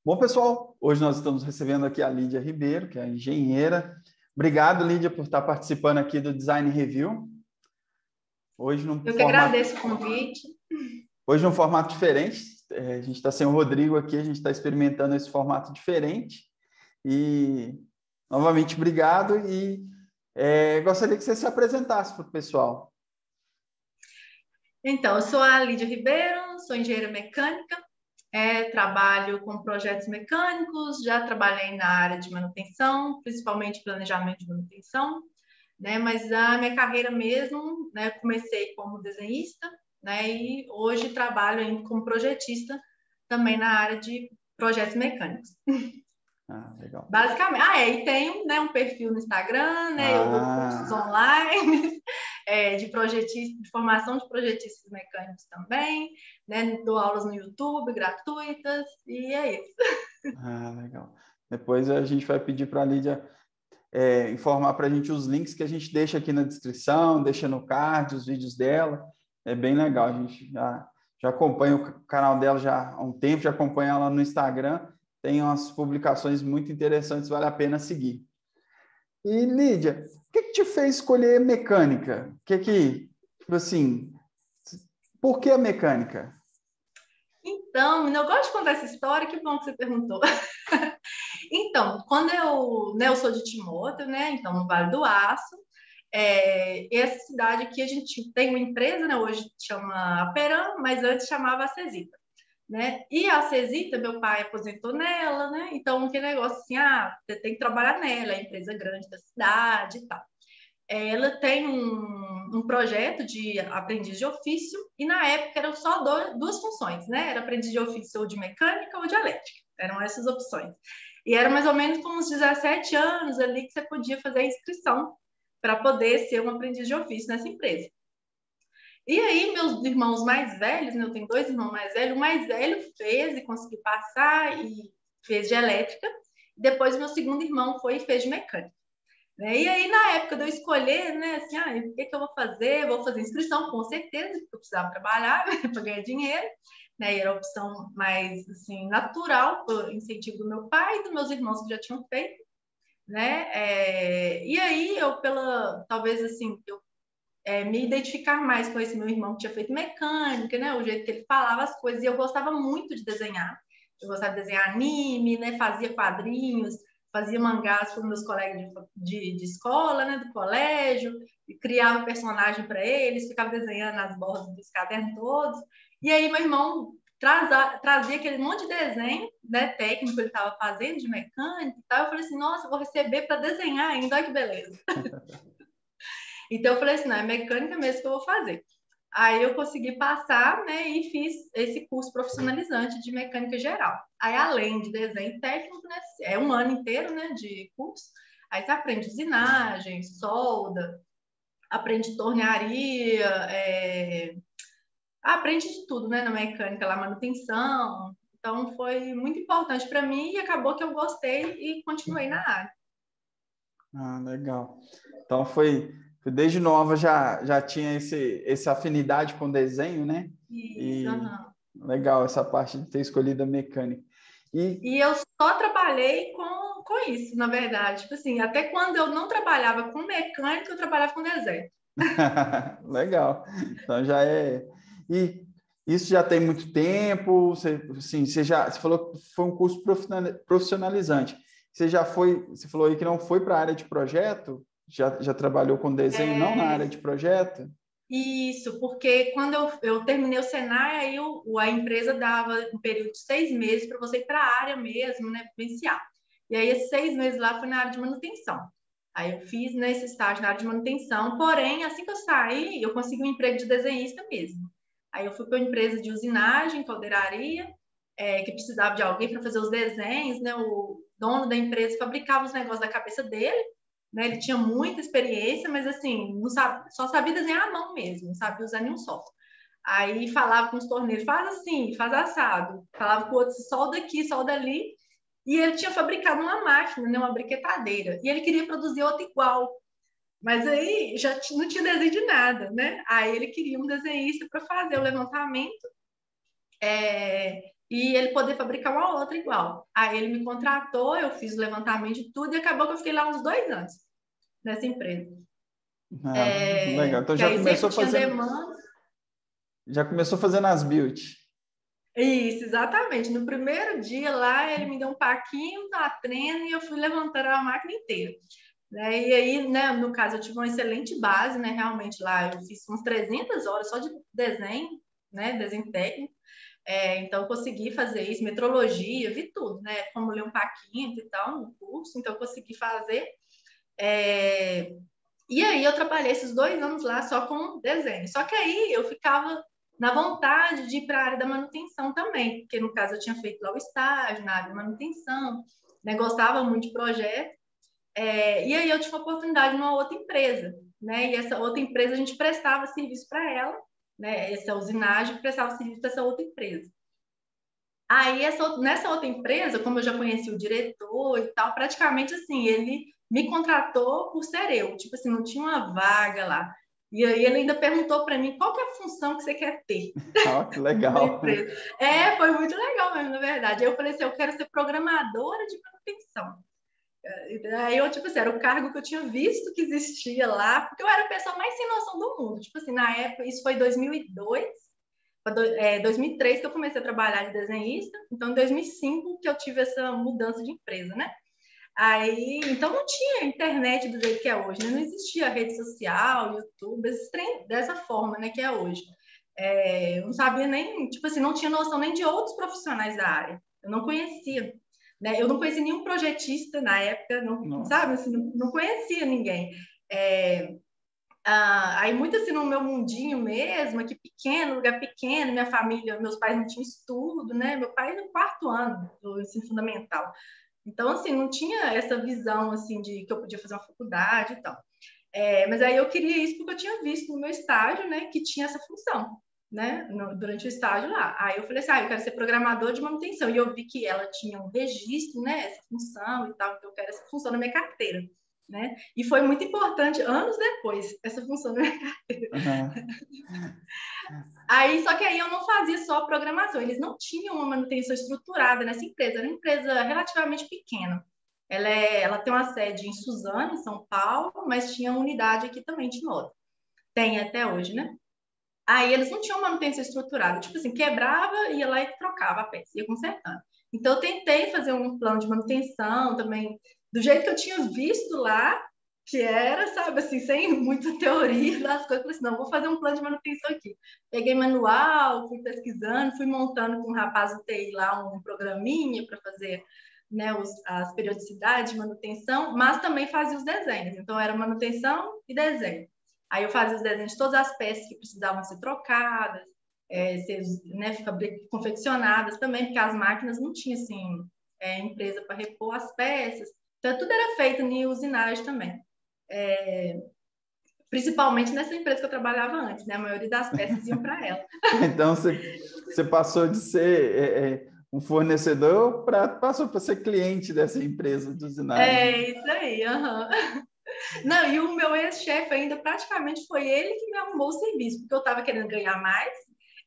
Bom, pessoal, hoje nós estamos recebendo aqui a Lídia Ribeiro, que é engenheira. Obrigado, Lídia, por estar participando aqui do Design Review. Eu que agradeço o convite. Hoje num formato diferente. A gente está sem o Rodrigo aqui, a gente está experimentando esse formato diferente. E, novamente, obrigado. E gostaria que você se apresentasse para o pessoal. Então, eu sou a Lídia Ribeiro, sou engenheira mecânica, trabalho com projetos mecânicos, já trabalhei na área de manutenção, principalmente planejamento de manutenção, né? Mas a minha carreira mesmo, né, comecei como desenhista, né? E hoje trabalho ainda como projetista também na área de projetos mecânicos. Legal. Basicamente. E tenho, né, um perfil no Instagram, né? Eu dou cursos online de projetista, de formação de projetistas mecânicos também, né? Dou aulas no YouTube gratuitas e é isso. Legal. Depois a gente vai pedir para a Lídia informar para a gente os links que a gente deixa aqui na descrição, deixa no card, os vídeos dela. É bem legal. A gente já acompanha o canal dela já há um tempo, já acompanha ela no Instagram. Tem umas publicações muito interessantes, vale a pena seguir. E, Lídia, o que te fez escolher mecânica? Tipo assim, por que a mecânica? Então, eu gosto de contar essa história, que bom que você perguntou. Então, quando eu sou de Timóteo, né? Então, no Vale do Aço, essa cidade aqui a gente tem uma empresa, né? Hoje chama Aperam, mas antes chamava Acesita, né? E a Acesita, meu pai aposentou nela, né? Então, que negócio assim, você tem que trabalhar nela, é a empresa grande da cidade e tal. Ela tem um projeto de aprendiz de ofício e na época eram só duas funções, né? Era aprendiz de ofício ou de mecânica ou de elétrica. Eram essas opções. E era mais ou menos com uns 17 anos ali que você podia fazer a inscrição para poder ser um aprendiz de ofício nessa empresa. E aí, meus irmãos mais velhos, né? Eu tenho dois irmãos mais velhos, o mais velho fez e conseguiu passar e fez de elétrica. Depois, meu segundo irmão foi e fez de mecânica. E aí, na época de eu escolher, né, assim, o que eu vou fazer? Vou fazer inscrição, com certeza, porque eu precisava trabalhar, né, para ganhar dinheiro, né, e era a opção mais, assim, natural, por incentivo do meu pai e dos meus irmãos que já tinham feito, né, e aí talvez, assim, eu me identificar mais com esse meu irmão que tinha feito mecânica, né, o jeito que ele falava as coisas, e eu gostava muito de desenhar, eu gostava de desenhar anime, né, fazia quadrinhos, fazia mangás com meus colegas de escola, né, do colégio, e criava personagem para eles, ficava desenhando nas bordas dos cadernos todos. E aí meu irmão trazia aquele monte de desenho, né, técnico que ele estava fazendo, de mecânica e tal. Eu falei assim, nossa, eu vou receber para desenhar ainda, olha que beleza. Então eu falei assim, não, é mecânica mesmo que eu vou fazer. Aí eu consegui passar, né, e fiz esse curso profissionalizante de mecânica geral. Aí, além de desenho técnico, né, é um ano inteiro, né, de curso. Aí você aprende usinagem, solda, aprende tornearia, aprende de tudo, né, na mecânica, lá, manutenção. Então, foi muito importante para mim e acabou que eu gostei e continuei na área. Legal. Então, desde nova já tinha essa afinidade com desenho, né? Isso, legal essa parte de ter escolhido a mecânica. E eu só trabalhei com isso, na verdade. Tipo assim, até quando eu não trabalhava com mecânica, eu trabalhava com desenho. Legal. Então já é. E isso já tem muito tempo. Você falou que foi um curso profissionalizante. Você falou aí que não foi para a área de projeto? Já trabalhou com desenho, não na área de projeto? Isso, porque quando eu terminei o Senai, aí a empresa dava um período de 6 meses para você ir para a área mesmo, né, vivenciar. E aí, esses 6 meses lá foi na área de manutenção. Aí eu fiz nesse estágio na área de manutenção, porém, assim que eu saí, eu consegui um emprego de desenhista mesmo. Aí eu fui para uma empresa de usinagem, caldeiraria, que precisava de alguém para fazer os desenhos, né? O dono da empresa fabricava os negócios da cabeça dele, né? Ele tinha muita experiência, mas assim, não sabe, só sabia desenhar à mão mesmo, não sabia usar nenhum software. Aí falava com os torneiros, faz assim, faz assado. Falava com o outro, solda aqui, solda ali. E ele tinha fabricado uma máquina, né, uma briquetadeira. E ele queria produzir outra igual. Mas aí já não tinha desenho de nada, né? Aí ele queria um desenhista para fazer o levantamento e ele poder fabricar uma outra igual. Aí ele me contratou, eu fiz o levantamento de tudo e acabou que eu fiquei lá uns 2 anos nessa empresa. Legal. Então Que aí sempre tinha demanda. já começou fazendo as build. Isso, exatamente. No primeiro dia lá, ele me deu um paquinho da treino e eu fui levantando a máquina inteira. Né? E aí, né, no caso, eu tive uma excelente base, né? Realmente lá eu fiz umas 300 horas só de desenho, né? Desenho técnico. Então, eu consegui fazer isso, metrologia, vi tudo, né? Como ler um paquinho e tal no curso, então eu consegui fazer. E aí eu trabalhei esses 2 anos lá só com desenho. Só que aí eu ficava na vontade de ir para a área da manutenção também, porque no caso eu tinha feito lá o estágio na área de manutenção, né? Gostava muito de projeto. E aí eu tive uma oportunidade numa outra empresa, né? E essa outra empresa a gente prestava serviço para ela, né? Essa usinagem prestava serviço para essa outra empresa. Aí nessa outra empresa, como eu já conheci o diretor e tal, praticamente assim, ele me contratou por ser eu, tipo assim, não tinha uma vaga lá. E aí ele ainda perguntou para mim qual que é a função que você quer ter Que na legal. empresa. Foi muito legal mesmo, na verdade. Aí eu falei assim, eu quero ser programadora de manutenção. Aí eu, tipo assim, era o cargo que eu tinha visto que existia lá, porque eu era a pessoa mais sem noção do mundo. Tipo assim, na época, isso foi em 2002, 2003 que eu comecei a trabalhar de desenhista, então em 2005 que eu tive essa mudança de empresa, né? Aí, então não tinha internet do jeito que é hoje, né? Não existia rede social, YouTube, esse trem dessa forma, né, que é hoje. Eu não sabia nem, tipo assim, não tinha noção nem de outros profissionais da área. Eu não conhecia, né? Eu não conhecia nenhum projetista na época, não, sabe? Assim, não conhecia ninguém. Aí muito assim no meu mundinho mesmo, aqui pequeno, lugar pequeno, minha família, meus pais não tinham estudo, né? Meu pai no 4º ano do ensino fundamental. Então, assim, não tinha essa visão, assim, de que eu podia fazer uma faculdade e tal. Mas aí eu queria isso porque eu tinha visto no meu estágio, né, que tinha essa função, né, durante o estágio lá. Aí eu falei assim, eu quero ser programador de manutenção. E eu vi que ela tinha um registro, né, essa função e tal, que eu quero essa função na minha carteira, né? E foi muito importante, anos depois, essa função na minha carteira. Aí, só que aí eu não fazia só programação, eles não tinham uma manutenção estruturada nessa empresa, era uma empresa relativamente pequena. Ela tem uma sede em Suzano, em São Paulo, mas tinha unidade aqui também de Timóteo. Tem até hoje, né? Aí eles não tinham manutenção estruturada, tipo assim, quebrava, ia lá e trocava a peça, ia consertando. Então eu tentei fazer um plano de manutenção também, do jeito que eu tinha visto lá, que era, sabe, assim, sem muita teoria das coisas, eu falei assim, não, vou fazer um plano de manutenção aqui. Peguei manual, fui pesquisando, fui montando com um rapaz do TI lá um programinha para fazer, né, as periodicidades de manutenção, mas também fazia os desenhos. Então era manutenção e desenho. Aí eu fazia os desenhos de todas as peças que precisavam ser trocadas, ser, né, confeccionadas também, porque as máquinas não tinham assim, empresa para repor as peças. Então tudo era feito em usinagem também. Principalmente nessa empresa que eu trabalhava antes, né? A maioria das peças iam para ela. Então você passou de ser um fornecedor passou para ser cliente dessa empresa de usinagem. Isso aí, uhum. Não, e o meu ex-chefe ainda praticamente foi ele que me arrumou o serviço, porque eu estava querendo ganhar mais,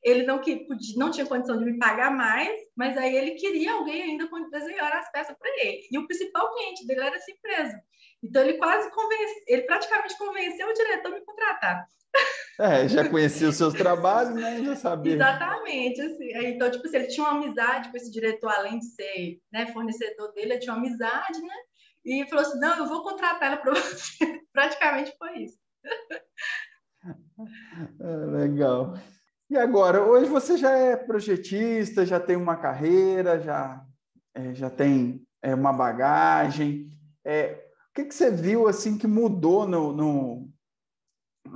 ele não tinha condição de me pagar mais, mas aí ele queria alguém ainda para desenhar as peças para ele. E o principal cliente dele era essa empresa. Então ele praticamente convenceu o diretor a me contratar. Já conhecia os seus trabalhos, né? Já sabia. Exatamente, assim. Então, tipo assim, ele tinha uma amizade com esse diretor, além de ser, né, fornecedor dele, ele tinha uma amizade, né? E falou assim, não, eu vou contratar ela para você. Praticamente foi isso. Legal. E agora, hoje você já é projetista, já tem uma carreira, já tem uma bagagem. O que você viu assim que mudou no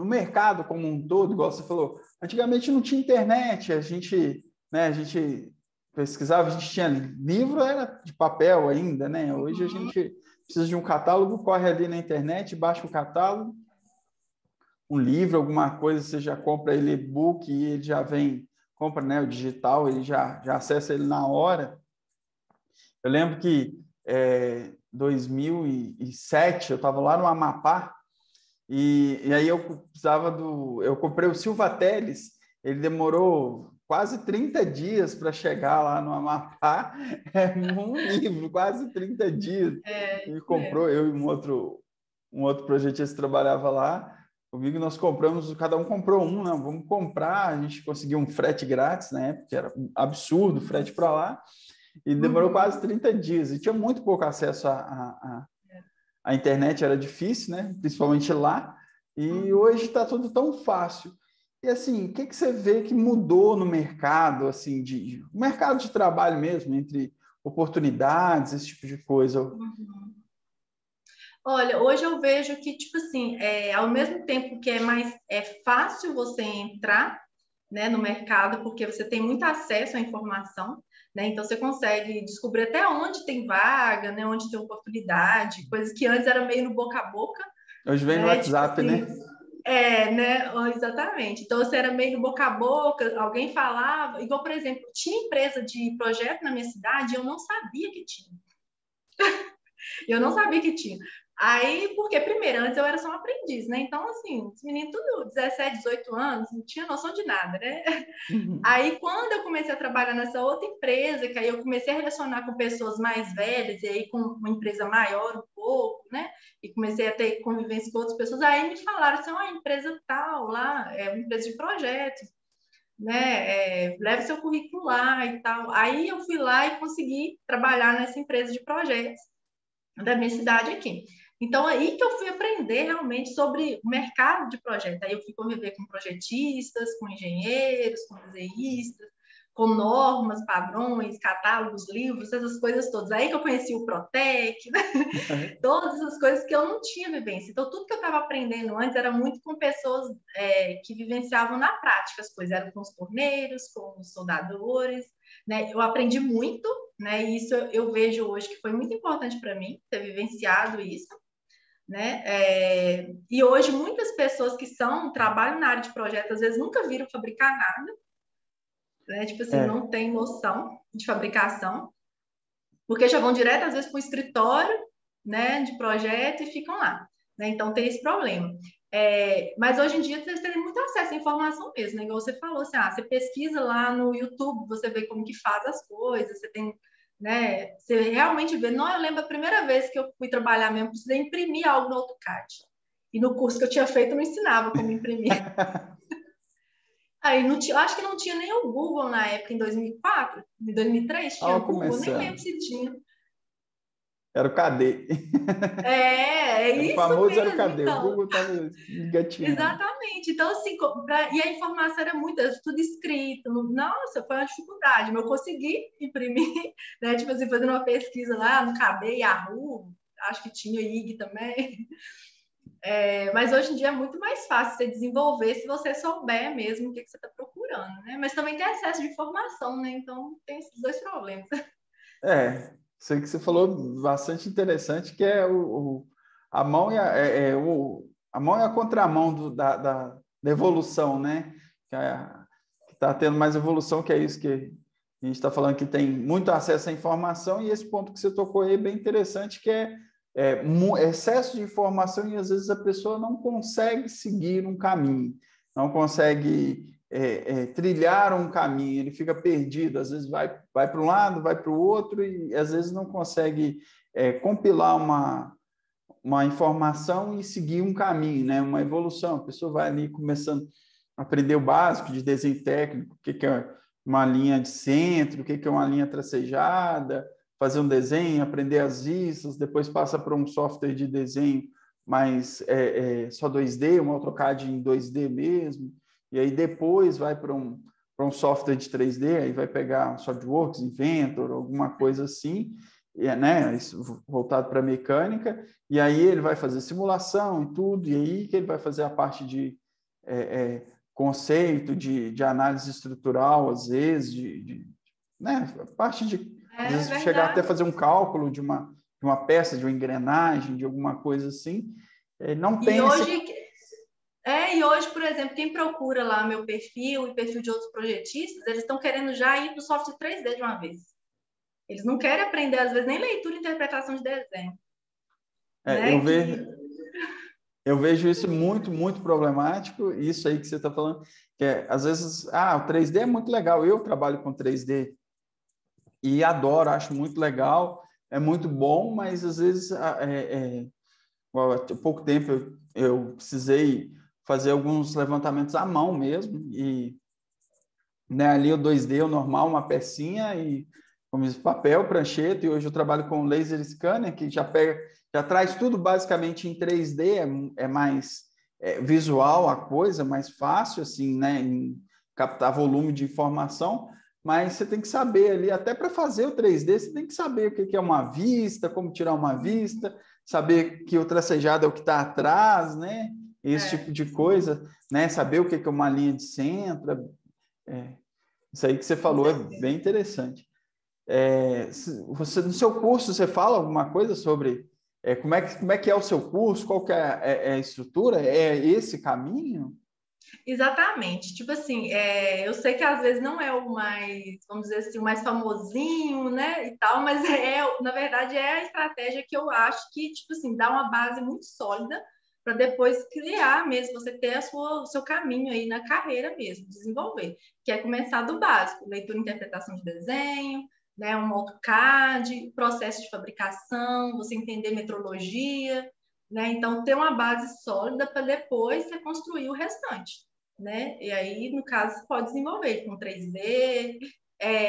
mercado como um todo, igual você falou? Antigamente não tinha internet, a gente pesquisava, a gente tinha livro, era de papel ainda, né? Hoje a gente precisa de um catálogo, corre ali na internet, baixa o catálogo, um livro, alguma coisa, você já compra ele e-book e ele já vem, compra, né, o digital, ele já acessa ele na hora. Eu lembro que em 2007 eu estava lá no Amapá e aí eu comprei o Silva Teles, ele demorou quase 30 dias para chegar lá no Amapá, um livro, quase 30 dias. Ele comprou, eu e um outro projetista trabalhava lá, comigo nós compramos, cada um comprou um, não, vamos comprar, a gente conseguiu um frete grátis na época, que era um absurdo o frete para lá, e demorou quase 30 dias, e tinha muito pouco acesso à internet, era difícil, né? Principalmente lá, e hoje está tudo tão fácil. E assim, o que você vê que mudou no mercado, assim, mercado de trabalho mesmo, entre oportunidades, esse tipo de coisa? Olha, hoje eu vejo que, tipo assim, ao mesmo tempo que é fácil você entrar, né, no mercado, porque você tem muito acesso à informação, né? Então você consegue descobrir até onde tem vaga, né, onde tem oportunidade, coisas que antes era meio no boca a boca, Hoje vem no né? Tipo WhatsApp, assim, né? né? Exatamente. Então você era meio no boca a boca, alguém falava, igual, por exemplo, tinha empresa de projeto na minha cidade, e eu não sabia que tinha. Eu não sabia que tinha. Aí, porque primeiro, antes eu era só um aprendiz, né? Então, assim, os meninos tudo 17, 18 anos, não tinha noção de nada, né? Aí, quando eu comecei a trabalhar nessa outra empresa, que aí eu comecei a relacionar com pessoas mais velhas, e aí com uma empresa maior um pouco, né? E comecei a ter convivência com outras pessoas, aí me falaram assim, a empresa tal lá, é uma empresa de projetos, né? Leve seu currículo lá e tal. Aí eu fui lá e consegui trabalhar nessa empresa de projetos da minha cidade aqui. Então, aí que eu fui aprender realmente sobre o mercado de projeto. Aí eu fui conviver com projetistas, com engenheiros, com desenhistas, com normas, padrões, catálogos, livros, essas coisas todas. Aí que eu conheci o Protec, né? Todas essas coisas que eu não tinha vivência. Então, tudo que eu estava aprendendo antes era muito com pessoas que vivenciavam na prática as coisas. Era com os torneiros, com os soldadores, né? Eu aprendi muito, né? E isso eu vejo hoje que foi muito importante para mim, ter vivenciado isso, né? E hoje muitas pessoas que trabalham na área de projeto, às vezes nunca viram fabricar nada, né? Tipo assim, não tem noção de fabricação, porque já vão direto, às vezes, para o escritório, né, de projeto e ficam lá, né? Então tem esse problema. Mas hoje em dia vocês têm muito acesso à informação mesmo, né? Igual você falou, assim, você pesquisa lá no YouTube, você vê como que faz as coisas, você tem, né? Você realmente vê. Não, eu lembro a primeira vez que eu fui trabalhar mesmo, precisei imprimir algo no AutoCAD. E no curso que eu tinha feito não ensinava como imprimir. Aí não tinha, acho que não tinha nem o Google na época, em 2004, em 2003 tinha Google, nem lembro Começando. se tinha. Era o KD. É Era o isso famoso, era o mesmo, KD. O então. Google estava engatinhando. Exatamente. Então, assim, e a informação era muito, era tudo escrito. Nossa, foi uma dificuldade, mas eu consegui imprimir, né? Tipo assim, fazendo uma pesquisa lá no KB, Yahoo, acho que tinha IG também. Mas hoje em dia é muito mais fácil você desenvolver se você souber mesmo o que você está procurando, né? Mas também tem excesso de informação, né? Então tem esses dois problemas. Sei que você falou bastante interessante, que é a mão e a mão e a contramão da evolução, né? Que está tendo mais evolução, que é isso que a gente está falando, que tem muito acesso à informação, e esse ponto que você tocou aí é bem interessante, que é excesso de informação, e às vezes a pessoa não consegue seguir um caminho, não consegue trilhar um caminho, ele fica perdido, às vezes vai para um lado, vai para o outro, e às vezes não consegue compilar uma informação e seguir um caminho, né? Uma evolução. A pessoa vai ali começando a aprender o básico de desenho técnico, o que é uma linha de centro, o que é uma linha tracejada, fazer um desenho, aprender as vistas, depois passa para um software de desenho mais só 2D, um AutoCAD em 2D mesmo, e aí depois vai para um software de 3D, aí vai pegar SolidWorks, Inventor, alguma coisa assim, né, voltado para mecânica, e aí ele vai fazer simulação e tudo, e aí que ele vai fazer a parte de conceito, de análise estrutural, às vezes, né, parte de às vezes chegar até fazer um cálculo de uma peça, de uma engrenagem, de alguma coisa assim, não tem E hoje, por exemplo, quem procura lá meu perfil e perfil de outros projetistas, eles estão querendo já ir para o software 3D de uma vez. Eles não querem aprender, às vezes, nem leitura e interpretação de desenho. Eu vejo... Eu vejo isso muito problemático, isso aí que você está falando, que é, às vezes, o 3D é muito legal, eu trabalho com 3D e adoro, acho muito legal, é muito bom, mas às vezes, há pouco tempo eu precisei fazer alguns levantamentos à mão mesmo, e né, ali o 2D, o normal, uma pecinha e como diz, papel, prancheta, e hoje eu trabalho com laser scanner, que já pega, já traz tudo basicamente em 3D, é mais visual a coisa, mais fácil, assim, né, em captar volume de informação, mas você tem que saber ali, até para fazer o 3D, você tem que saber o que é uma vista, como tirar uma vista, saber que o tracejado é o que está atrás, né, esse tipo de coisa, né, saber o que é uma linha de centro, isso aí que você falou é bem interessante. Você, no seu curso, você fala alguma coisa sobre como é que é o seu curso, qual que é a estrutura? É esse caminho? Exatamente. Tipo assim, eu sei que às vezes não é o mais, vamos dizer assim, o mais famosinho, né, e tal, mas na verdade, é a estratégia que eu acho que, tipo assim, dá uma base muito sólida para depois criar mesmo, você ter o seu caminho aí na carreira mesmo, desenvolver, que é começar do básico, leitura e interpretação de desenho, né, um AutoCAD, processo de fabricação, você entender metrologia, né, então ter uma base sólida para depois você construir o restante, né? E aí, no caso, você pode desenvolver com 3D,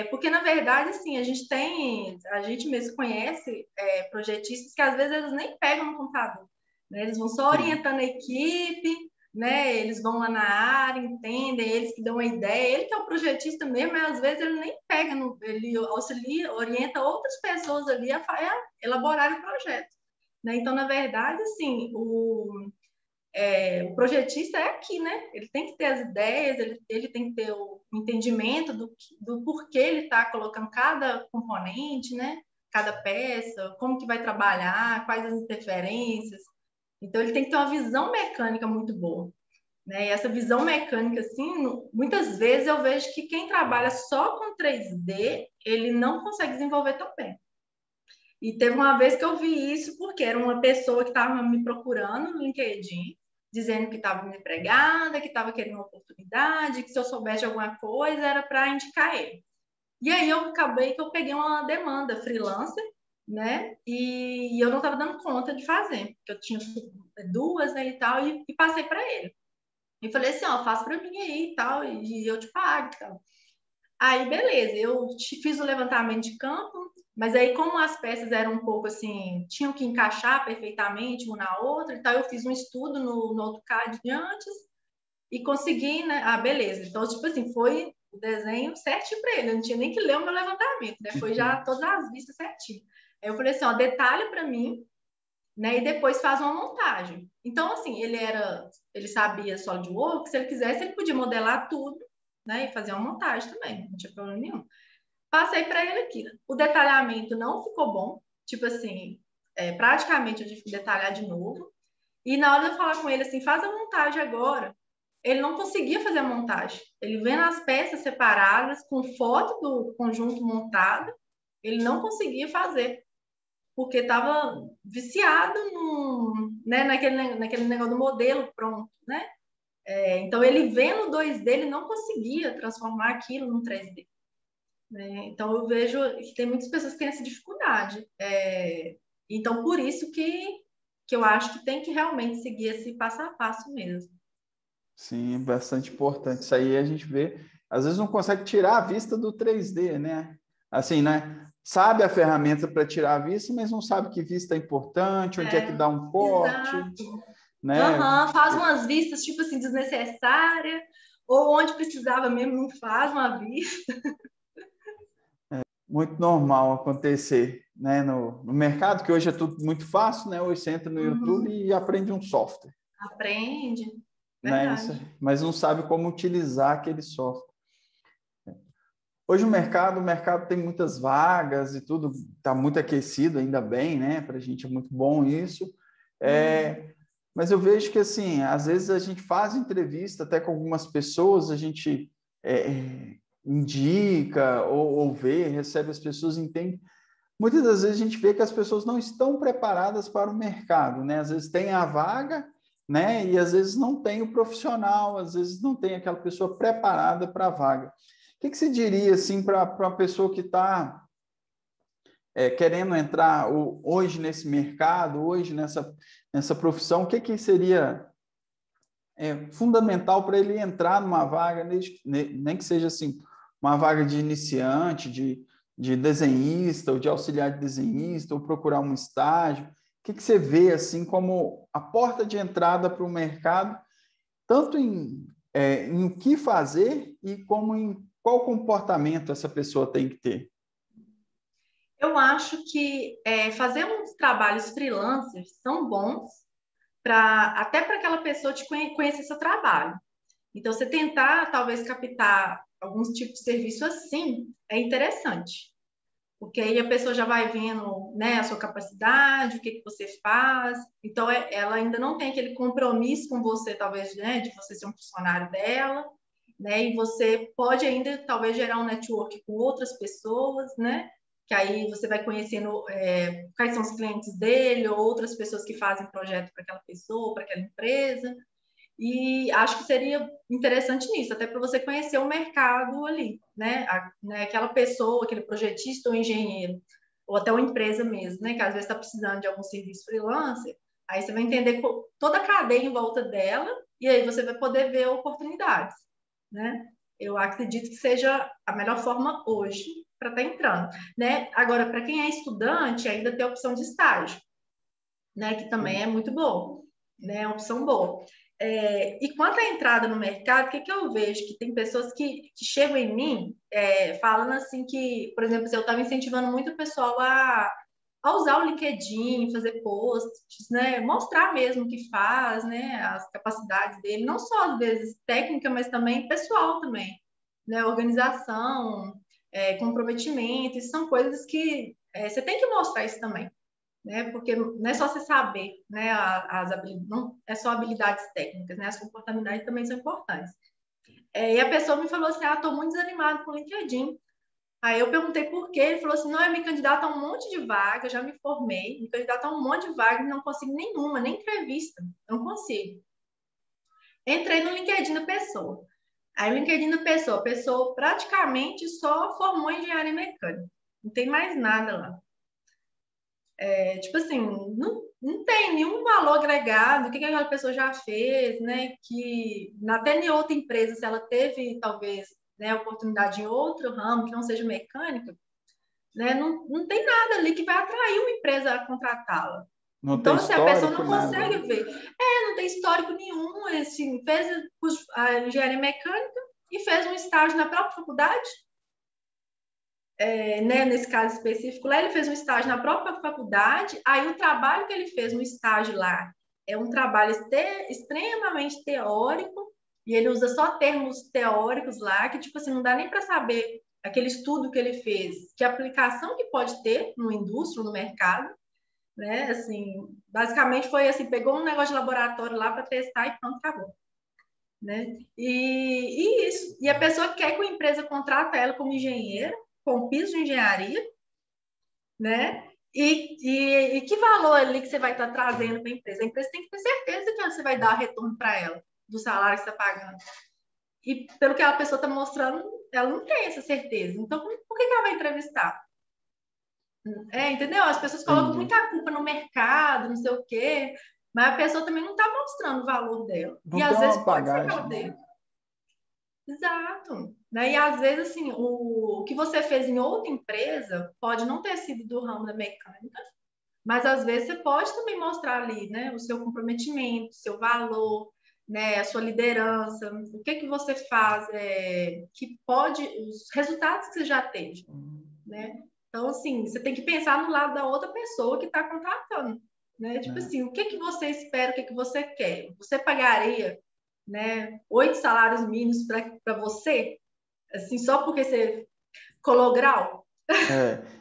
porque na verdade, assim, a gente mesmo conhece projetistas que às vezes eles nem pegam no computador, né? Eles vão só Sim. orientando a equipe, né? Eles vão lá na área, entendem, eles que dão a ideia, ele que é o projetista mesmo, mas às vezes ele nem pega, ele auxilia, orienta outras pessoas ali a elaborar o projeto, né? Então, na verdade, assim, o projetista é aqui, né? Ele tem que ter as ideias, ele tem que ter o entendimento do porquê ele está colocando cada componente, né? Cada peça, como que vai trabalhar, quais as interferências. Então, ele tem que ter uma visão mecânica muito boa, né? E essa visão mecânica, assim, muitas vezes eu vejo que quem trabalha só com 3D, ele não consegue desenvolver tão bem. E teve uma vez que eu vi isso, porque era uma pessoa que estava me procurando no LinkedIn, dizendo que estava desempregada, que estava querendo uma oportunidade, que se eu soubesse de alguma coisa era para indicar ele. E aí eu acabei que eu peguei uma demanda freelancer, né? E eu não estava dando conta de fazer, porque eu tinha duas, né, e tal, e passei para ele. E falei assim, ó, faz para mim aí e tal, e eu te pago e tal. Aí, beleza, eu fiz o levantamento de campo, mas aí, como as peças eram um pouco assim, tinham que encaixar perfeitamente uma na outra, então eu fiz um estudo no AutoCAD de antes e consegui, né? Ah, beleza. Então, tipo assim, foi o desenho certinho para ele, eu não tinha nem que ler o meu levantamento, né? Foi já todas as vistas certinho. Aí eu falei assim: ó, detalhe para mim, né? E depois faz uma montagem. Então, assim, ele sabia SolidWorks, se ele quisesse, ele podia modelar tudo, né? E fazer uma montagem também, não tinha problema nenhum. Passei para ele aqui. O detalhamento não ficou bom, tipo assim, praticamente eu tive que detalhar de novo. E na hora de eu falar com ele assim, faz a montagem agora, ele não conseguia fazer a montagem. Ele vendo as peças separadas, com foto do conjunto montado, ele não conseguia fazer, porque estava viciado né, naquele negócio do modelo pronto, né? Então, ele vendo o 2D, ele não conseguia transformar aquilo no 3D. Né? Então, eu vejo que tem muitas pessoas que têm essa dificuldade. Então, por isso que eu acho que tem que realmente seguir esse passo a passo mesmo. Sim, bastante importante. Isso aí a gente vê, às vezes não consegue tirar a vista do 3D, né? Assim, né? Sabe a ferramenta para tirar a vista, mas não sabe que vista é importante, onde é que dá um corte, Exato. né? Uhum, faz umas vistas, tipo assim, desnecessárias, ou onde precisava mesmo, não faz uma vista. Muito normal acontecer, né? No mercado, que hoje é tudo muito fácil, né? Hoje você entra no YouTube Uhum. e aprende um software, Aprende, né? Isso, verdade. mas não sabe como utilizar aquele software. Hoje o mercado tem muitas vagas e tudo está muito aquecido, ainda bem, né? Para a gente é muito bom isso. Mas eu vejo que, assim, às vezes a gente faz entrevista até com algumas pessoas, a gente indica ou vê, recebe as pessoas, entende. Muitas das vezes a gente vê que as pessoas não estão preparadas para o mercado, né? Às vezes tem a vaga, né? E às vezes não tem o profissional, às vezes não tem aquela pessoa preparada para a vaga. O que você diria assim para uma pessoa que está querendo entrar hoje nesse mercado, hoje nessa profissão? O que seria fundamental para ele entrar numa vaga, nem que seja assim, uma vaga de iniciante, de desenhista ou de auxiliar de desenhista, ou procurar um estágio? O que você vê assim como a porta de entrada para o mercado, tanto em o que fazer e como em qual comportamento essa pessoa tem que ter? Eu acho que fazer uns trabalhos freelancers são bons até para aquela pessoa conhecer seu trabalho. Então, você tentar, talvez, captar alguns tipos de serviço assim, é interessante. Porque aí a pessoa já vai vendo, né, a sua capacidade, o que você faz. Então, ela ainda não tem aquele compromisso com você, talvez, né, de você ser um funcionário dela, né, e você pode ainda, talvez, gerar um network com outras pessoas, né, que aí você vai conhecendo quais são os clientes dele, ou outras pessoas que fazem projeto para aquela pessoa, para aquela empresa. E acho que seria interessante nisso, até para você conhecer o mercado ali, né? Aquela pessoa, aquele projetista ou engenheiro, ou até uma empresa mesmo, né? Que às vezes está precisando de algum serviço freelancer, aí você vai entender toda a cadeia em volta dela, e aí você vai poder ver oportunidades, né? Eu acredito que seja a melhor forma hoje para estar entrando, né? Agora, para quem é estudante, ainda tem a opção de estágio, né? Que também é muito bom, né? É uma opção boa. E quanto à entrada no mercado, o que eu vejo? Que tem pessoas que chegam em mim falando assim que, por exemplo, eu estava incentivando muito o pessoal a usar o LinkedIn, fazer posts, né? Mostrar mesmo o que faz, né? As capacidades dele, não só às vezes técnica, mas também pessoal também, né? Organização, comprometimento, isso são coisas que você tem que mostrar isso também, né? Porque não é só você saber, né? As habilidades, não é só habilidades técnicas, né? As comportamentais também são importantes. E a pessoa me falou assim: estou muito desanimado com o LinkedIn. Aí eu perguntei por quê. Ele falou assim: não, eu me candidato a um monte de vaga, já me formei, me candidato a um monte de vaga e não consigo nenhuma, nem entrevista, não consigo. Entrei no LinkedIn da pessoa. Aí o LinkedIn da pessoa, a pessoa praticamente só formou engenharia mecânica, não tem mais nada lá. Tipo assim, não tem nenhum valor agregado, o que aquela pessoa já fez, né? Que até em outra empresa, se ela teve, talvez, né, oportunidade em outro ramo, que não seja mecânica, né? Não tem nada ali que vai atrair uma empresa a contratá-la. Não tem Então, assim, a pessoa histórico, não nada. consegue ver. Não tem histórico nenhum, assim, fez a engenharia mecânica e fez um estágio na própria faculdade, né, nesse caso específico, lá ele fez um estágio na própria faculdade, aí o trabalho que ele fez no estágio lá é um trabalho extremamente teórico, e ele usa só termos teóricos lá, que, tipo assim, não dá nem para saber aquele estudo que ele fez, que aplicação que pode ter no indústria, no mercado, né, assim, basicamente foi assim, pegou um negócio de laboratório lá para testar e pronto, acabou. Né? E isso. E a pessoa quer que a empresa contrata ela como engenheira, com piso de engenharia, né? E que valor ali que você vai estar trazendo para a empresa? A empresa tem que ter certeza que você vai dar retorno para ela, do salário que você está pagando. E pelo que a pessoa está mostrando, ela não tem essa certeza. Então, por que ela vai entrevistar? Entendeu? As pessoas colocam Entendi. muita culpa no mercado, não sei o quê, mas a pessoa também não está mostrando o valor dela. E Não tem às vezes uma pode ser que ela bagagem, né? dê. Exato. Né? E às vezes, assim, o que você fez em outra empresa pode não ter sido do ramo da mecânica, mas às vezes você pode também mostrar ali, né, o seu comprometimento, o seu valor, né, a sua liderança, o que que você faz, que pode, os resultados que você já teve, né? Então, assim, você tem que pensar no lado da outra pessoa que está contratando, né? Tipo Né? assim, o que que você espera, o que que você quer? Você pagaria, né, 8 salários mínimos para você, assim, só porque você colou grau?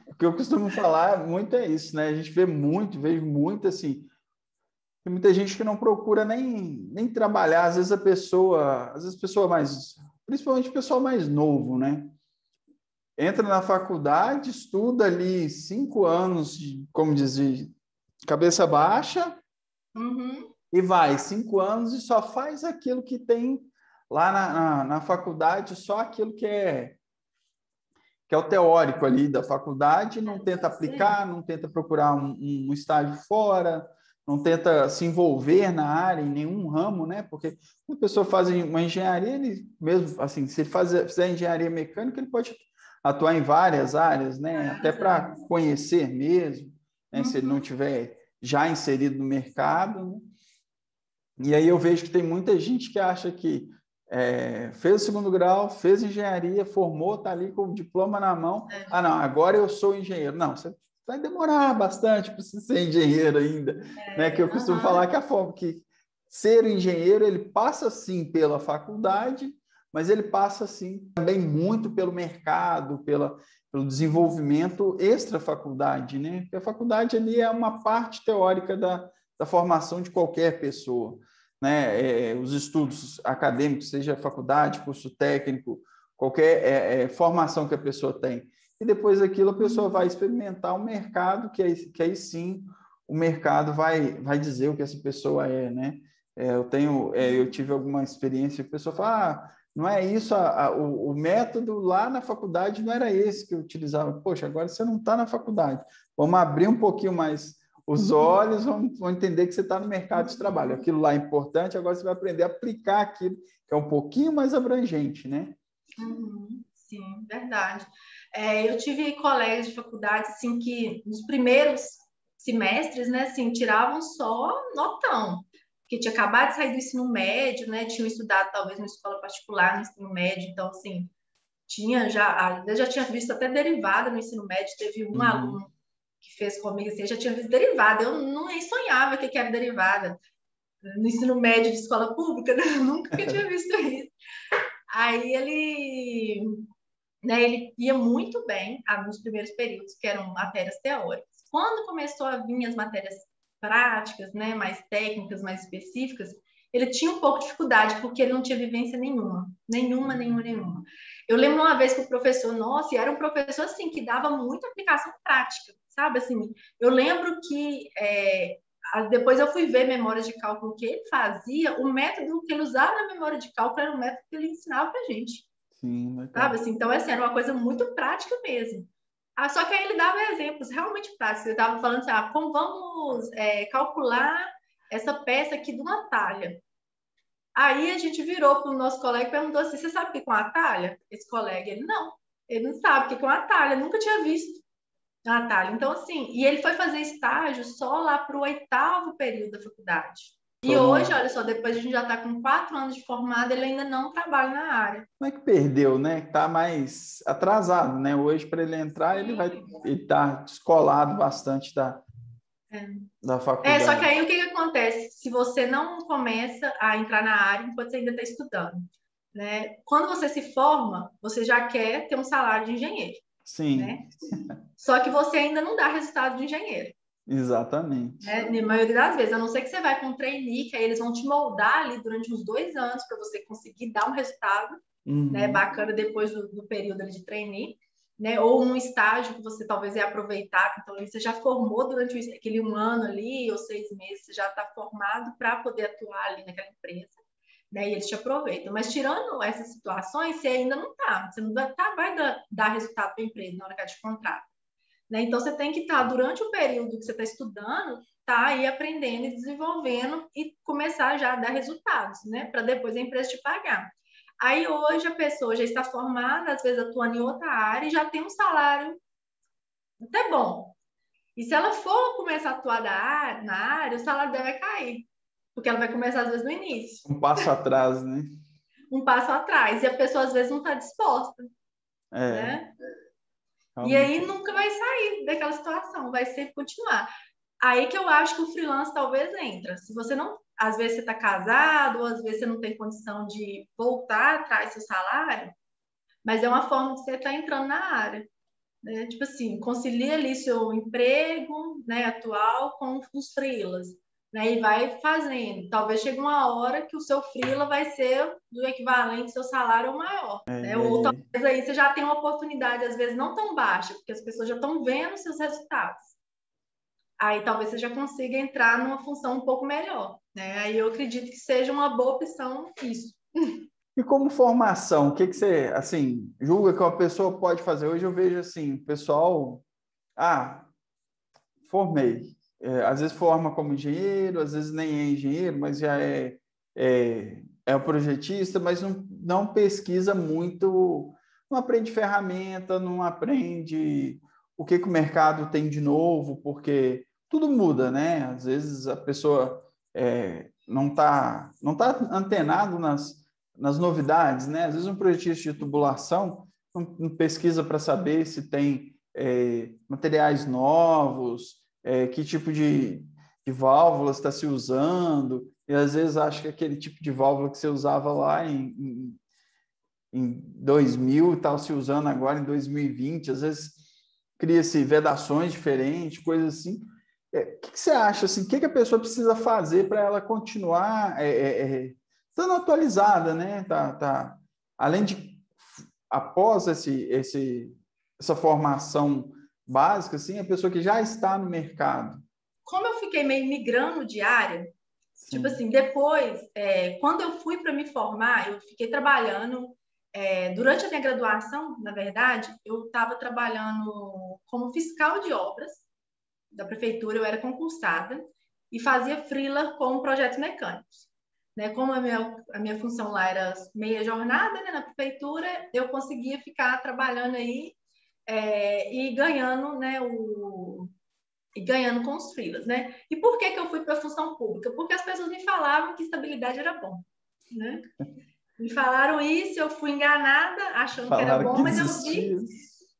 O que eu costumo falar muito é isso, né? A gente vejo muito assim, tem muita gente que não procura nem trabalhar, às vezes a pessoa mais, principalmente o pessoal mais novo, né? Entra na faculdade, estuda ali 5 anos, como dizer, cabeça baixa, Uhum. e vai 5 anos e só faz aquilo que tem lá na faculdade, só aquilo que é o teórico ali da faculdade, não tenta aplicar, não tenta procurar um estágio fora, não tenta se envolver na área, em nenhum ramo, né? Porque uma pessoa faz uma engenharia, ele mesmo, assim, se ele fizer engenharia mecânica, ele pode atuar em várias áreas, né? Até para conhecer mesmo, né? Se ele não tiver já inserido no mercado, né? E aí eu vejo que tem muita gente que acha que fez o 2º grau, fez engenharia, formou, está ali com o diploma na mão. Ah, não, agora eu sou engenheiro. Não, você vai demorar bastante para você ser engenheiro ainda. Né? Que eu costumo falar que a forma que ser engenheiro, ele passa sim pela faculdade, mas ele passa sim também muito pelo mercado, pelo desenvolvimento extra-faculdade, né? Porque a faculdade ali é uma parte teórica da formação de qualquer pessoa. Né, os estudos acadêmicos, seja faculdade, curso técnico, qualquer formação que a pessoa tem. E depois daquilo a pessoa vai experimentar o mercado, que aí sim o mercado vai dizer o que essa pessoa é, né? Eu tive alguma experiência que a pessoa fala, não é isso, o método lá na faculdade não era esse que eu utilizava. Poxa, agora você não está na faculdade, vamos abrir um pouquinho mais os olhos, vão entender que você está no mercado de trabalho. Aquilo lá é importante, agora você vai aprender a aplicar aquilo que é um pouquinho mais abrangente, né? Sim, verdade. Eu tive colegas de faculdade, assim, que nos primeiros semestres, né, assim, tiravam só notão, porque tinha acabado de sair do ensino médio, né, tinham estudado talvez numa escola particular no ensino médio, então, assim, eu já tinha visto até derivada no ensino médio, teve um aluno que fez comigo assim, eu já tinha visto derivada, eu nem sonhava que era derivada no ensino médio de escola pública, né? Eu nunca tinha visto isso. Aí ele ia muito bem nos primeiros períodos, que eram matérias teóricas. Quando começou a vir as matérias práticas, né, mais técnicas, mais específicas, ele tinha um pouco de dificuldade, porque ele não tinha vivência nenhuma. Eu lembro uma vez que o professor, nossa, e era um professor assim, que dava muita aplicação prática, sabe? Assim, eu lembro que depois eu fui ver memórias de cálculo que ele fazia, o método que ele usava na memória de cálculo era o método que ele ensinava pra gente. Sim, legal. Sabe? Assim, então, assim, era uma coisa muito prática mesmo. Só que aí ele dava exemplos realmente práticos. Ele estava falando assim, como vamos calcular essa peça aqui de uma talha. Aí a gente virou para o nosso colega e perguntou assim, você sabe o que é uma talha? Esse colega, ele não sabe o que é uma talha, nunca tinha visto uma talha. Então, assim, e ele foi fazer estágio só lá para o 8º período da faculdade. E hoje, olha só, depois a gente já está com 4 anos de formado, ele ainda não trabalha na área. Como é que perdeu, né? Está mais atrasado, né? Hoje, para ele entrar, ele está descolado bastante da faculdade. Só que aí o que acontece? Se você não começa a entrar na área enquanto você ainda está estudando, né? Quando você se forma, você já quer ter um salário de engenheiro. Sim. Né? Só que você ainda não dá resultado de engenheiro. Exatamente. Na maioria das vezes, a não ser que você vai com um trainee, que aí eles vão te moldar ali durante uns 2 anos para você conseguir dar um resultado né, bacana depois do período ali de trainee, né? Ou um estágio que você talvez ia aproveitar, então você já formou durante aquele 1 ano ali, ou 6 meses, você já está formado para poder atuar ali naquela empresa, né? E eles te aproveitam. Mas tirando essas situações, você ainda não está, você não vai dar resultado para a empresa na hora que ela te contrata. Né? Então, você tem que estar, durante o período que você está estudando, tá aí aprendendo e desenvolvendo e começar já a dar resultados, né? Para depois a empresa te pagar. Aí, hoje, a pessoa já está formada, às vezes atuando em outra área, e já tem um salário até bom. E se ela for começar a atuar na área, o salário dela vai cair. Porque ela vai começar, às vezes, no início. Um passo atrás, né? Um passo atrás. E a pessoa, às vezes, não está disposta. Né? E aí nunca vai sair daquela situação, vai sempre continuar. Aí que eu acho que o freelance talvez entra. Se você não, às vezes você está casado, ou às vezes você não tem condição de voltar atrás do seu salário, mas é uma forma de você estar entrando na área. Né? Tipo assim, concilia ali seu emprego, né, atual com os freelas. Né, e vai fazendo. Talvez chegue uma hora que o seu freela vai ser do equivalente ao seu salário maior. Né? Ou talvez aí você já tem uma oportunidade, às vezes não tão baixa, porque as pessoas já estão vendo seus resultados. aí talvez você já consiga entrar numa função um pouco melhor, né? Aí eu acredito que seja uma boa opção isso. E como formação, o que que você, assim, julga que uma pessoa pode fazer? Hoje eu vejo, assim, o pessoal, formei. Às vezes forma como engenheiro, às vezes nem é engenheiro, mas já é o projetista, mas não pesquisa muito, não aprende ferramenta, não aprende o que que o mercado tem de novo, porque tudo muda, né? Às vezes a pessoa não tá antenado nas novidades, né? Às vezes um projetista de tubulação não pesquisa para saber se tem materiais novos, que tipo de válvulas está se usando, e às vezes acho que aquele tipo de válvula que você usava lá em 2000 está se usando agora em 2020, às vezes cria-se vedações diferentes, coisas assim. O que você acha? Assim, o que a pessoa precisa fazer para ela continuar estando atualizada, né? Além de, após essa formação básica, assim, a pessoa que já está no mercado. Como eu fiquei meio migrando de área, tipo Sim. assim, depois, quando eu fui para me formar, eu fiquei trabalhando. Durante a minha graduação, na verdade, eu estava trabalhando como fiscal de obras da prefeitura, eu era concursada e fazia freela com projetos mecânicos. Né? Como a minha função lá era meia jornada, né, na prefeitura, eu conseguia ficar trabalhando aí e ganhando, né, e ganhando com os freelas, né? E por que eu fui para a função pública? Porque as pessoas me falavam que estabilidade era bom, né? Me falaram isso, eu fui enganada, achando que era Falaram que bom, mas eu vi existia.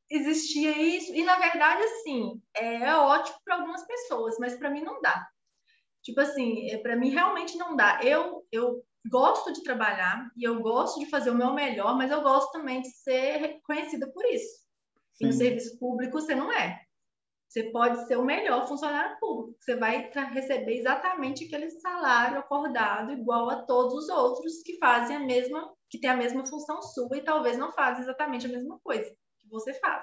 que existia isso, e na verdade, assim, é ótimo para algumas pessoas, mas para mim não dá. Tipo assim, para mim realmente não dá. Eu gosto de trabalhar e eu gosto de fazer o meu melhor, mas eu gosto também de ser reconhecida por isso. E no Sim, serviço público você não é. Você pode ser o melhor funcionário público. Você vai receber exatamente aquele salário acordado, igual a todos os outros que fazem que têm a mesma função sua e talvez não fazem exatamente a mesma coisa que você faz.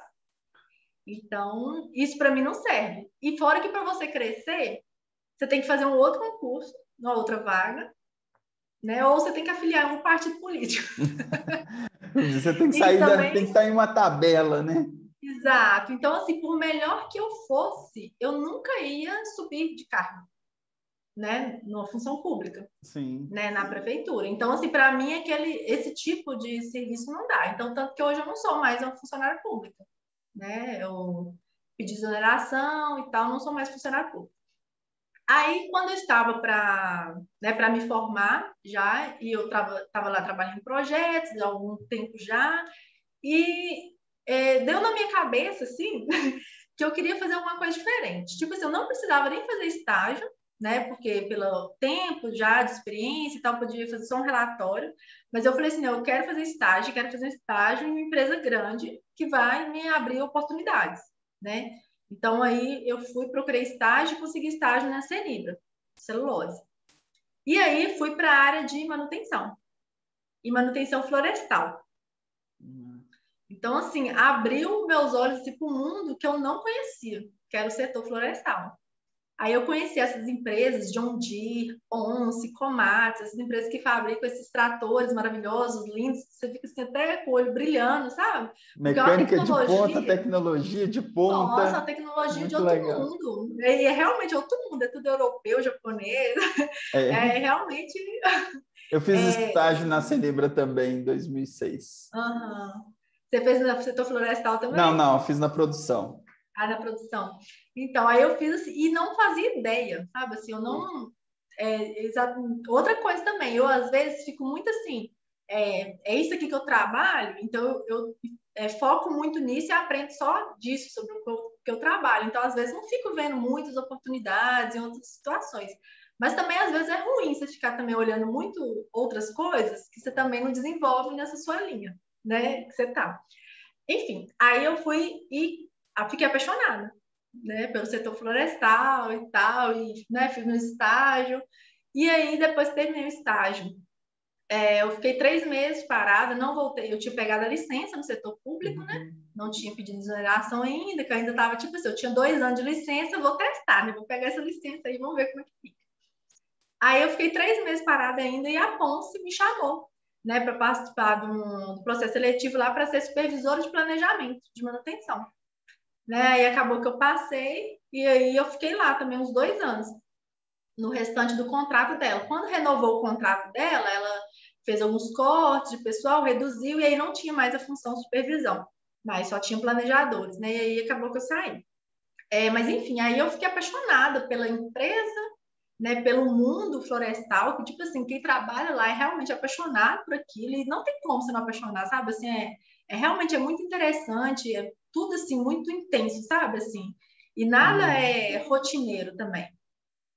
Então, isso para mim não serve. E fora que para você crescer, você tem que fazer um outro concurso, uma outra vaga, né? Ou você tem que afiliar um partido político. você tem que E sair tem também, que estar em uma tabela, né? exato. Então, assim, por melhor que eu fosse, eu nunca ia subir de cargo, né? Numa função pública, Sim. né? Na prefeitura. Então, assim, para mim, esse tipo de serviço não dá. Então, tanto que hoje eu não sou mais uma funcionária pública, né? Eu pedi exoneração e tal, não sou mais funcionária pública. Aí, quando eu estava para me formar já, e eu estava lá trabalhando em projetos há algum tempo já, e deu na minha cabeça, assim, que eu queria fazer alguma coisa diferente. Tipo assim, eu não precisava nem fazer estágio, né? Porque pelo tempo já de experiência e tal, podia fazer só um relatório. Mas eu falei assim, não, eu quero fazer um estágio em uma empresa grande que vai me abrir oportunidades, né? Então aí eu procurei estágio e consegui estágio na Cenibra, celulose. E aí fui para a área de manutenção, e manutenção florestal. Então, assim, abriu meus olhos assim, para um mundo que eu não conhecia, que era o setor florestal. Aí eu conheci essas empresas, John Deere, Once, Komatsu, essas empresas que fabricam esses tratores maravilhosos, lindos, que você fica assim, até com o olho brilhando, sabe? Porque é uma Mecânica de ponta, tecnologia, tecnologia de nossa, uma ponta, tecnologia de muito outro legal. mundo. E é realmente outro mundo, é tudo europeu, japonês, É, é realmente... eu fiz É, estágio na Cenebra também em 2006. uhum. Você fez no setor florestal Não, também? não, eu fiz na produção. Na produção. Então, aí eu fiz assim, e não fazia ideia, sabe? Assim, eu não. Outra coisa também, eu às vezes fico muito assim, é isso aqui que eu trabalho, então eu foco muito nisso e aprendo só disso, sobre o que eu trabalho. Então, às vezes, não fico vendo muitas oportunidades em outras situações. Mas também, às vezes, é ruim você ficar também olhando muito outras coisas que você também não desenvolve nessa sua linha, né? Que você tá. Enfim, aí eu fui e fiquei apaixonada, né, pelo setor florestal e tal, e, né, fiz um estágio. E aí, depois que terminei o estágio, Eu fiquei 3 meses parada, não voltei. Eu tinha pegado a licença no setor público, né? Não tinha pedido exoneração ainda, que eu ainda estava tipo assim, eu tinha 2 anos de licença, vou testar, né? Vou pegar essa licença aí, vamos ver como é que fica. Aí eu fiquei 3 meses parada ainda e a Ponce me chamou, né, para participar do processo seletivo lá para ser supervisora de planejamento de manutenção. Né? Aí acabou que eu passei e aí eu fiquei lá também uns 2 anos no restante do contrato dela. Quando renovou o contrato dela, ela fez alguns cortes de pessoal, reduziu, e aí não tinha mais a função supervisão, mas só tinha planejadores, né? E aí acabou que eu saí. Mas enfim, aí eu fiquei apaixonada pela empresa, né, pelo mundo florestal, que tipo assim, quem trabalha lá é realmente apaixonado por aquilo, e não tem como você não apaixonar, sabe? Assim, realmente é muito interessante, é tudo assim, muito intenso, sabe? Assim, e nada é rotineiro também.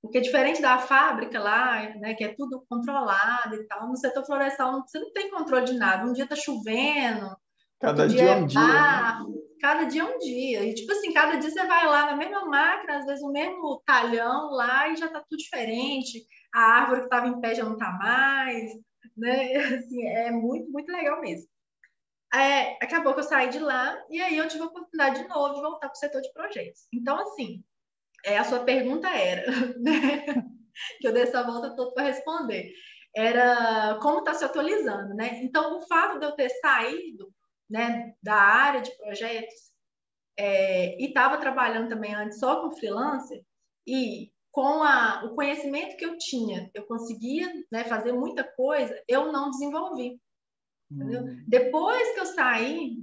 Porque diferente da fábrica lá, né, que é tudo controlado e tal, no setor florestal você não tem controle de nada. Um dia tá chovendo, outro Cada dia dia é é um dia, né? barro, cada dia é um dia. E tipo assim, cada dia você vai lá na mesma máquina, às vezes o mesmo talhão lá e já tá tudo diferente. A árvore que estava em pé já não tá mais, né? Assim, é muito, muito legal mesmo. Acabou que eu saí de lá e aí eu tive a oportunidade de novo de voltar para o setor de projetos. Então, assim, a sua pergunta era, né? Que eu dei essa volta toda para responder, era como está se atualizando, né? Então, o fato de eu ter saído, né, da área de projetos e estava trabalhando também antes só com freelancer e com o conhecimento que eu tinha, eu conseguia, né, fazer muita coisa, eu não desenvolvi. Entendeu? Depois que eu saí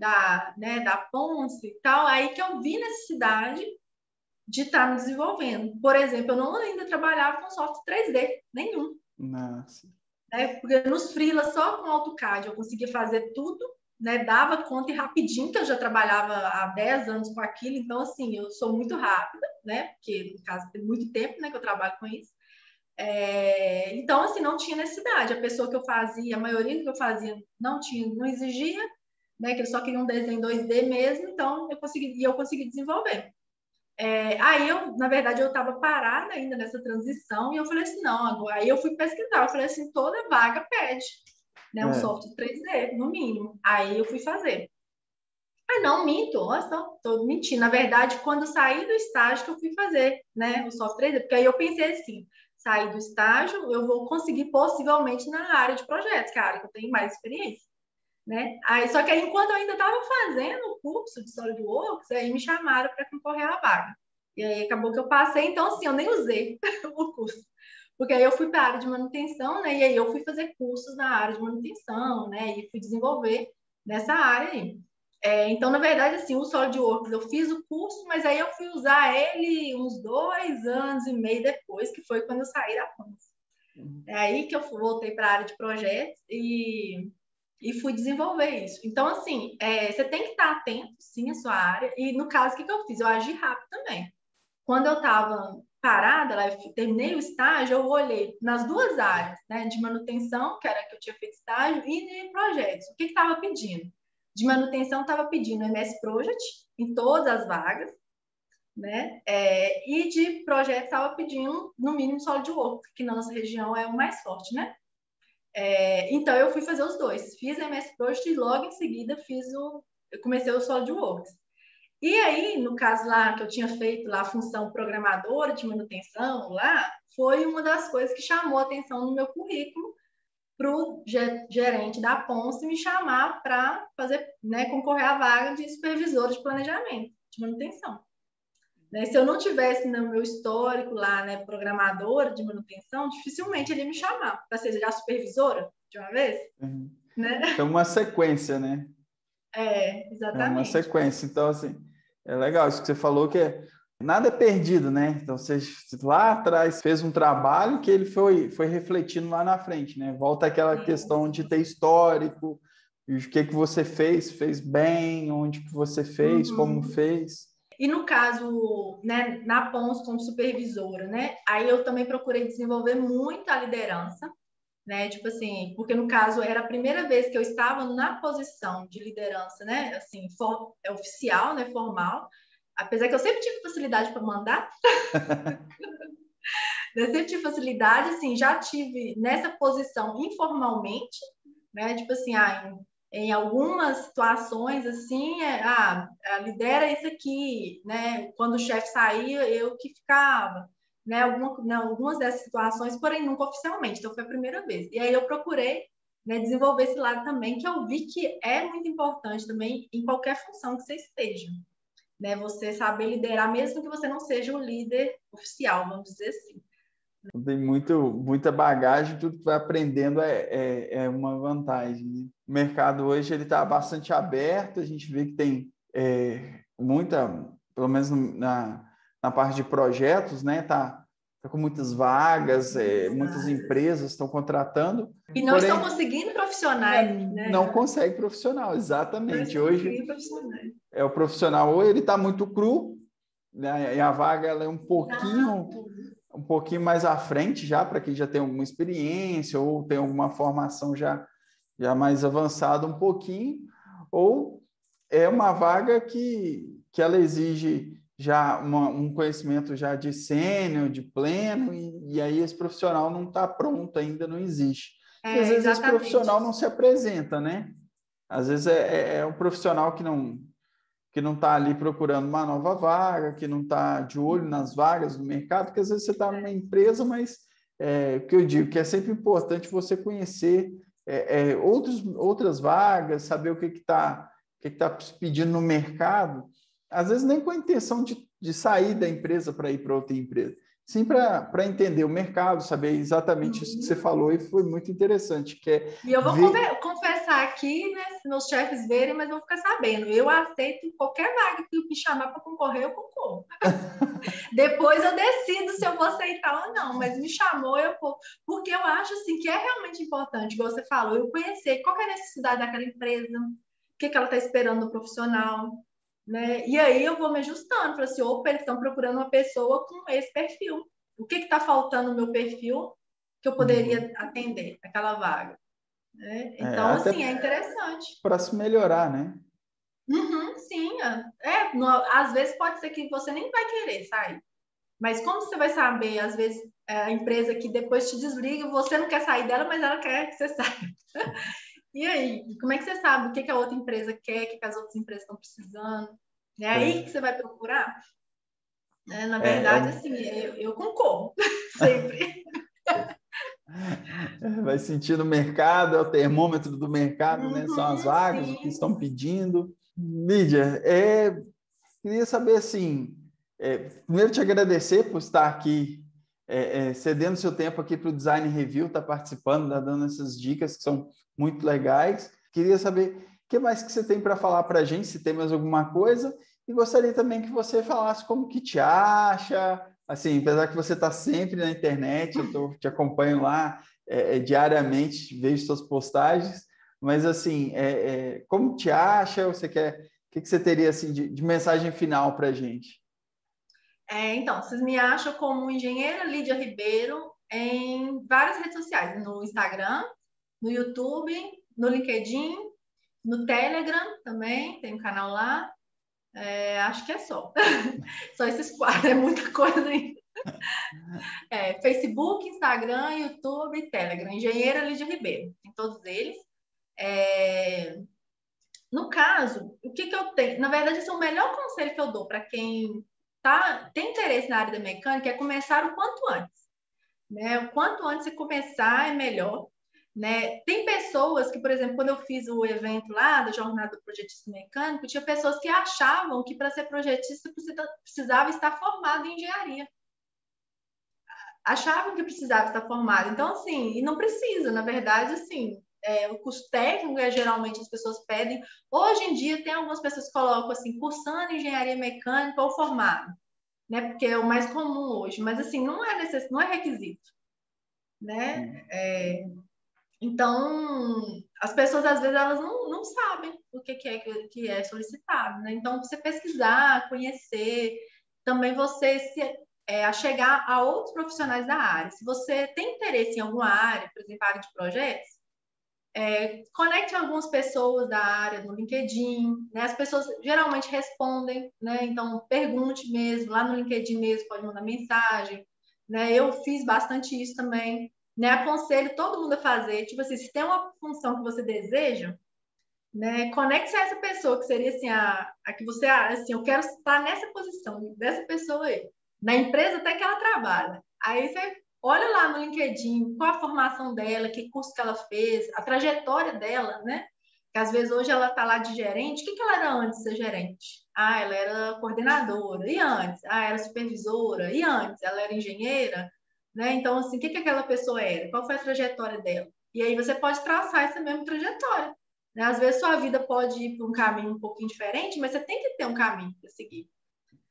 né, da Ponce e tal, aí que eu vi necessidade de estar me desenvolvendo. Por exemplo, eu não ainda trabalhava com software 3D, nenhum. Nossa. Né? Porque nos freelas, só com AutoCAD, eu conseguia fazer tudo, né? Dava conta e rapidinho, que eu já trabalhava há 10 anos com aquilo, então, assim, eu sou muito rápida, né? Porque, no caso, tem muito tempo, né, que eu trabalho com isso. Então, assim, não tinha necessidade. A pessoa que eu fazia, a maioria do que eu fazia não exigia, né? Que eles só queriam um desenho 2D mesmo, então eu consegui desenvolver. Aí na verdade, eu estava parada ainda nessa transição e eu falei assim, não, agora, aí eu fui pesquisar, eu falei assim, toda vaga pede, né, um software 3D, no mínimo. Aí eu fui fazer. Ah, não, minto, nossa, tô mentindo. Na verdade, quando eu saí do estágio que eu fui fazer, né, o software 3D, porque aí eu pensei assim, sair do estágio, eu vou conseguir possivelmente na área de projetos, que é a área que eu tenho mais experiência. Né? Só que aí, enquanto eu ainda estava fazendo o curso de SolidWorks, aí me chamaram para concorrer à vaga. E aí acabou que eu passei, então assim, eu nem usei o curso. Porque aí eu fui para a área de manutenção, né? E aí eu fui fazer cursos na área de manutenção, né? E fui desenvolver nessa área aí. Então, na verdade, assim, o SolidWorks eu fiz o curso, mas aí eu fui usar ele uns 2 anos e meio depois, que foi quando eu saí da Ponce. É aí que eu voltei para a área de projetos e fui desenvolver isso. Então, assim, você tem que estar atento, sim, à sua área. E, no caso, o que eu fiz? Eu agi rápido também. Quando eu estava parada, lá, eu terminei o estágio, eu olhei nas 2 áreas, né? De manutenção, que era que eu tinha feito estágio, e de projetos. O que estava pedindo? De manutenção, estava pedindo MS Project em todas as vagas, né? E de projetos, estava pedindo, no mínimo, SolidWorks, que na nossa região é o mais forte, né? Então, eu fui fazer os dois. Fiz a MS Project e logo em seguida eu comecei o SolidWorks. E aí, no caso lá, que eu tinha feito lá a função programadora de manutenção lá, foi uma das coisas que chamou a atenção no meu currículo para o gerente da Ponce me chamar para fazer, né, concorrer à vaga de supervisor de planejamento de manutenção. Né? Se eu não tivesse no meu histórico lá, né, programadora de manutenção, dificilmente ele ia me chamar para ser já supervisora de uma vez. Né? Então, uma sequência, né? É uma Exatamente. sequência. Então, assim, é legal isso que você falou, que nada é perdido, né? Então, você lá atrás fez um trabalho que ele foi refletindo lá na frente, né? Volta àquela questão de ter histórico, o que você fez bem, onde que você fez, como fez. E no caso, né, na Pons como supervisora, né, aí eu também procurei desenvolver muito a liderança, né, tipo assim, porque no caso era a primeira vez que eu estava na posição de liderança, né, assim, oficial, né, formal, apesar que eu sempre tive facilidade para mandar, Sempre tive facilidade, assim, já tive nessa posição informalmente, né? Tipo assim, em algumas situações, assim, lidera isso aqui, né? Quando o chefe saía, eu que ficava, né? Algumas dessas situações, porém nunca oficialmente, então foi a primeira vez. E aí eu procurei, né, desenvolver esse lado também, que eu vi que é muito importante também em qualquer função que você esteja, né? Você saber liderar, mesmo que você não seja o líder oficial, vamos dizer assim. Tem muita bagagem, tudo que vai aprendendo é uma vantagem, né? O mercado hoje ele está bastante aberto, a gente vê que tem pelo menos na parte de projetos, né? Tá com muitas vagas, muitas empresas estão contratando. E não estão conseguindo profissionais, né? Não consegue profissional, exatamente. Não hoje profissionais. o profissional ou ele está muito cru, né? E a vaga ela é um pouquinho mais à frente já, para quem já tem alguma experiência ou tem alguma formação já mais avançada um pouquinho, ou é uma vaga que ela exige já um conhecimento já de sênior, de pleno, e aí esse profissional não está pronto ainda, não existe. E às vezes esse profissional não se apresenta, né? Às vezes é um profissional que não está ali procurando uma nova vaga, que não está de olho nas vagas do mercado, porque às vezes você está numa empresa, mas o que eu digo que é sempre importante você conhecer outras vagas, saber o que está pedindo no mercado, às vezes nem com a intenção de sair da empresa para ir para outra empresa, sim para entender o mercado, saber exatamente isso que você falou, e foi muito interessante. E eu vou confessar aqui, né, se meus chefes verem, mas vão ficar sabendo. Eu aceito qualquer vaga que me chamar para concorrer, eu concorro. Depois eu decido se eu vou aceitar ou não, mas me chamou, eu vou. Porque eu acho assim, que é realmente importante, igual você falou, eu conhecer qual é a necessidade daquela empresa, o que ela está esperando do profissional, né? E aí eu vou me ajustando, para assim, opa, eles estão procurando uma pessoa com esse perfil. O que está faltando no meu perfil que eu poderia atender aquela vaga? Né? Então, assim, é interessante. Para se melhorar, né? Sim, às vezes pode ser que você nem vai querer sair. Mas como você vai saber, às vezes, a empresa que depois te desliga, você não quer sair dela, mas ela quer que você saia. E aí, como é que você sabe o que a outra empresa quer, o que as outras empresas estão precisando? É aí que você vai procurar? Na verdade, assim, eu concordo, sempre. Vai sentir no mercado, é o termômetro do mercado, né? São as vagas, sim. o que estão pedindo. Lídia, queria saber assim, primeiro te agradecer por estar aqui, cedendo seu tempo aqui para o Design Review, estar participando, dando essas dicas que são muito legais. Queria saber o que mais que você tem para falar para a gente, se tem mais alguma coisa, e gostaria também que você falasse como que te acha, assim, apesar que você está sempre na internet, te acompanho lá diariamente, vejo suas postagens, mas assim, como te acha? O que você teria assim de mensagem final para a gente? Então, vocês me acham como engenheira Lídia Ribeiro em várias redes sociais, no Instagram, no YouTube, no LinkedIn, no Telegram também, tem um canal lá. Acho que é só. Só esses quatro, é muita coisa ainda. Facebook, Instagram, YouTube e Telegram. Engenheira Lídia Ribeiro, em todos eles. No caso, o que eu tenho? Na verdade, esse é o melhor conselho que eu dou para quem tem interesse na área da mecânica, é começar o quanto antes. Né? O quanto antes você começar é melhor. Né? Tem pessoas que, por exemplo, quando eu fiz o evento lá da Jornada do Projetista Mecânico, tinha pessoas que achavam que para ser projetista precisava estar formado em engenharia. Achavam que precisava estar formado. Então, assim, e não precisa, na verdade, assim, o curso técnico geralmente as pessoas pedem. Hoje em dia tem algumas pessoas que colocam assim, cursando engenharia mecânica ou formado, né? Porque é o mais comum hoje, mas assim, não é requisito, né? Então, as pessoas às vezes elas não sabem o que é solicitado, né? Então, você pesquisar, conhecer, também você a chegar a outros profissionais da área. Se você tem interesse em alguma área, por exemplo, área de projetos, conecte algumas pessoas da área no LinkedIn, né? As pessoas geralmente respondem, né? Então, pergunte mesmo, lá no LinkedIn mesmo, pode mandar mensagem, né? Eu fiz bastante isso também, né? Aconselho todo mundo a fazer. Tipo assim, se tem uma função que você deseja, né? Conecte-se a essa pessoa, que seria assim, a que você, assim, eu quero estar nessa posição, dessa pessoa aí, na empresa até que ela trabalha. Aí você olha lá no LinkedIn, qual a formação dela, que curso que ela fez, a trajetória dela, né? Que às vezes hoje ela está lá de gerente. O que que ela era antes de ser gerente? Ah, ela era coordenadora. E antes? Ah, era supervisora. E antes? Ela era engenheira, né? Então, assim, o que que aquela pessoa era? Qual foi a trajetória dela? E aí você pode traçar essa mesma trajetória, né? Às vezes sua vida pode ir para um caminho um pouquinho diferente, mas você tem que ter um caminho para seguir,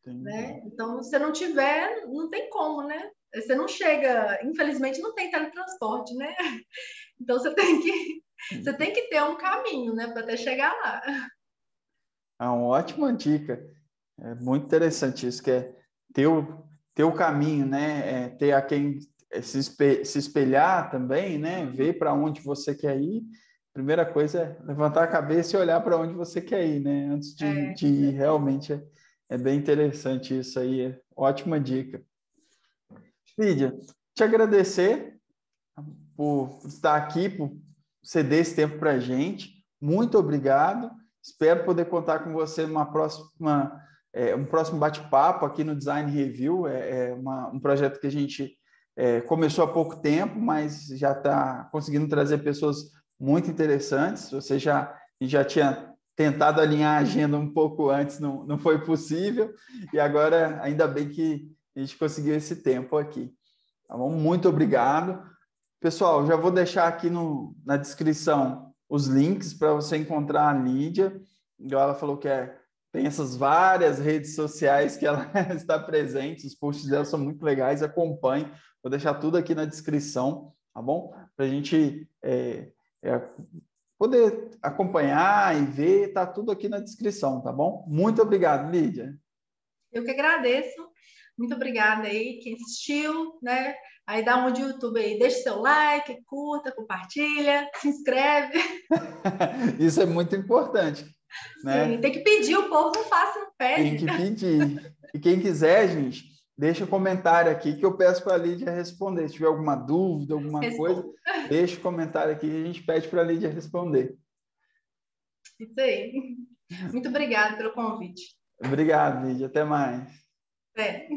Entendi. né? Então, se você não tiver, não tem como, né? Você não chega, infelizmente não tem teletransporte, né? Então você tem que ter um caminho, né, para até chegar lá. É uma ótima dica. É muito interessante isso, que é ter o caminho, né? Ter a quem se espelhar também, né? Ver para onde você quer ir. Primeira coisa é levantar a cabeça e olhar para onde você quer ir, né? Antes de ir, realmente é bem interessante isso aí. É ótima dica. Lídia, te agradecer por estar aqui, por ceder esse tempo para a gente. Muito obrigado. Espero poder contar com você numa próxima, um próximo bate-papo aqui no Design Review. Um projeto que a gente começou há pouco tempo, mas já está conseguindo trazer pessoas muito interessantes. Você já tinha tentado alinhar a agenda um pouco antes, não foi possível, e agora ainda bem que a gente conseguiu esse tempo aqui. Tá bom? Muito obrigado. Pessoal, já vou deixar aqui na descrição os links para você encontrar a Lídia. Igual ela falou que tem essas várias redes sociais que ela está presente, os posts dela são muito legais, acompanhe. Vou deixar tudo aqui na descrição, tá bom? Para a gente poder acompanhar e ver, tá tudo aqui na descrição, tá bom? Muito obrigado, Lídia. Eu que agradeço. Muito obrigada aí quem assistiu, né? Aí dá um de YouTube aí, deixa seu like, curta, compartilha, se inscreve. Isso é muito importante, Sim, né? tem que pedir, o povo não faz, não Tem pede. que pedir. E quem quiser, gente, deixa um comentário aqui que eu peço para a Lídia responder. Se tiver alguma dúvida, alguma coisa, Respondo. deixa o comentário aqui e a gente pede para a Lídia responder. Isso aí. Muito obrigada pelo convite. Obrigado, Lídia. Até mais. Até.